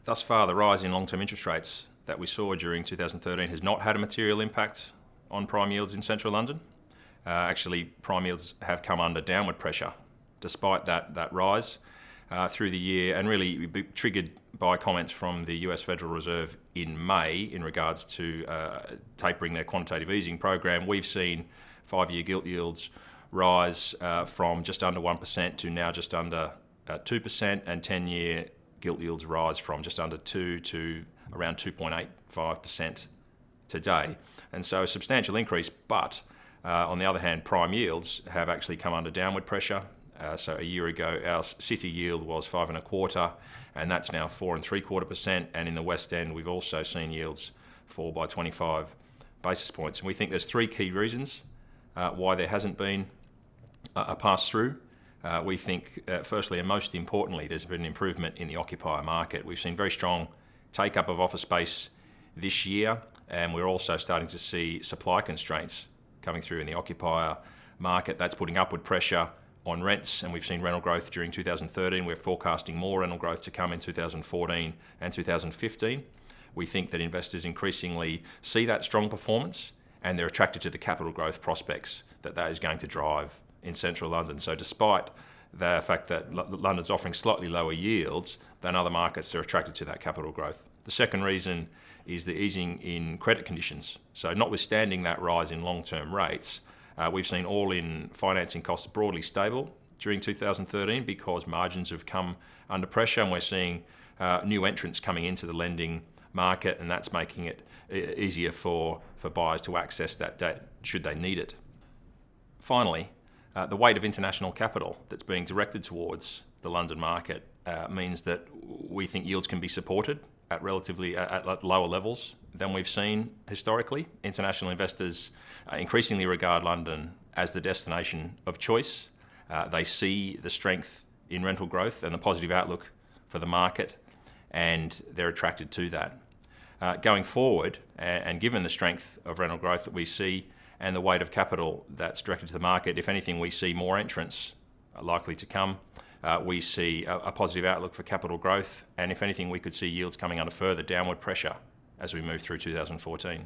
Thus far, the rise in long-term interest rates that we saw during 2013 has not had a material impact on prime yields in central London. Actually, prime yields have come under downward pressure despite that rise through the year, and really triggered by comments from the US Federal Reserve in May in regards to tapering their quantitative easing program. We've seen 5-year gilt yields rise from just under 1% to now just under 2%, and 10-year gilt yields rise from just under 2 to around 2.85% today. And so a substantial increase, but on the other hand, prime yields have actually come under downward pressure. So a year ago, our city yield was 5.25%, and that's now 4.75%. And in the West End, we've also seen yields fall by 25 basis points. And we think there's 3 key reasons why there hasn't been a pass-through. We think, firstly and most importantly, there's been an improvement in the occupier market. We've seen very strong take-up of office space this year, and we're also starting to see supply constraints coming through in the occupier market. That's putting upward pressure on rents, and we've seen rental growth during 2013. We're forecasting more rental growth to come in 2014 and 2015. We think that investors increasingly see that strong performance, and they're attracted to the capital growth prospects that is going to drive in central London. So despite the fact that London's offering slightly lower yields than other markets, they're attracted to that capital growth. The second reason is the easing in credit conditions. So notwithstanding that rise in long-term rates, we've seen all-in financing costs broadly stable during 2013 because margins have come under pressure, and we're seeing new entrants coming into the lending market, and that's making it easier for buyers to access that debt should they need it. Finally, the weight of international capital that's being directed towards the London market means that we think yields can be supported at relatively at lower levels than we've seen historically. International investors increasingly regard London as the destination of choice. They see the strength in rental growth and the positive outlook for the market, and they're attracted to that. Going forward, and given the strength of rental growth that we see and the weight of capital that's directed to the market, if anything, we see more entrants likely to come. We see a positive outlook for capital growth, and if anything, we could see yields coming under further downward pressure as we move through 2014.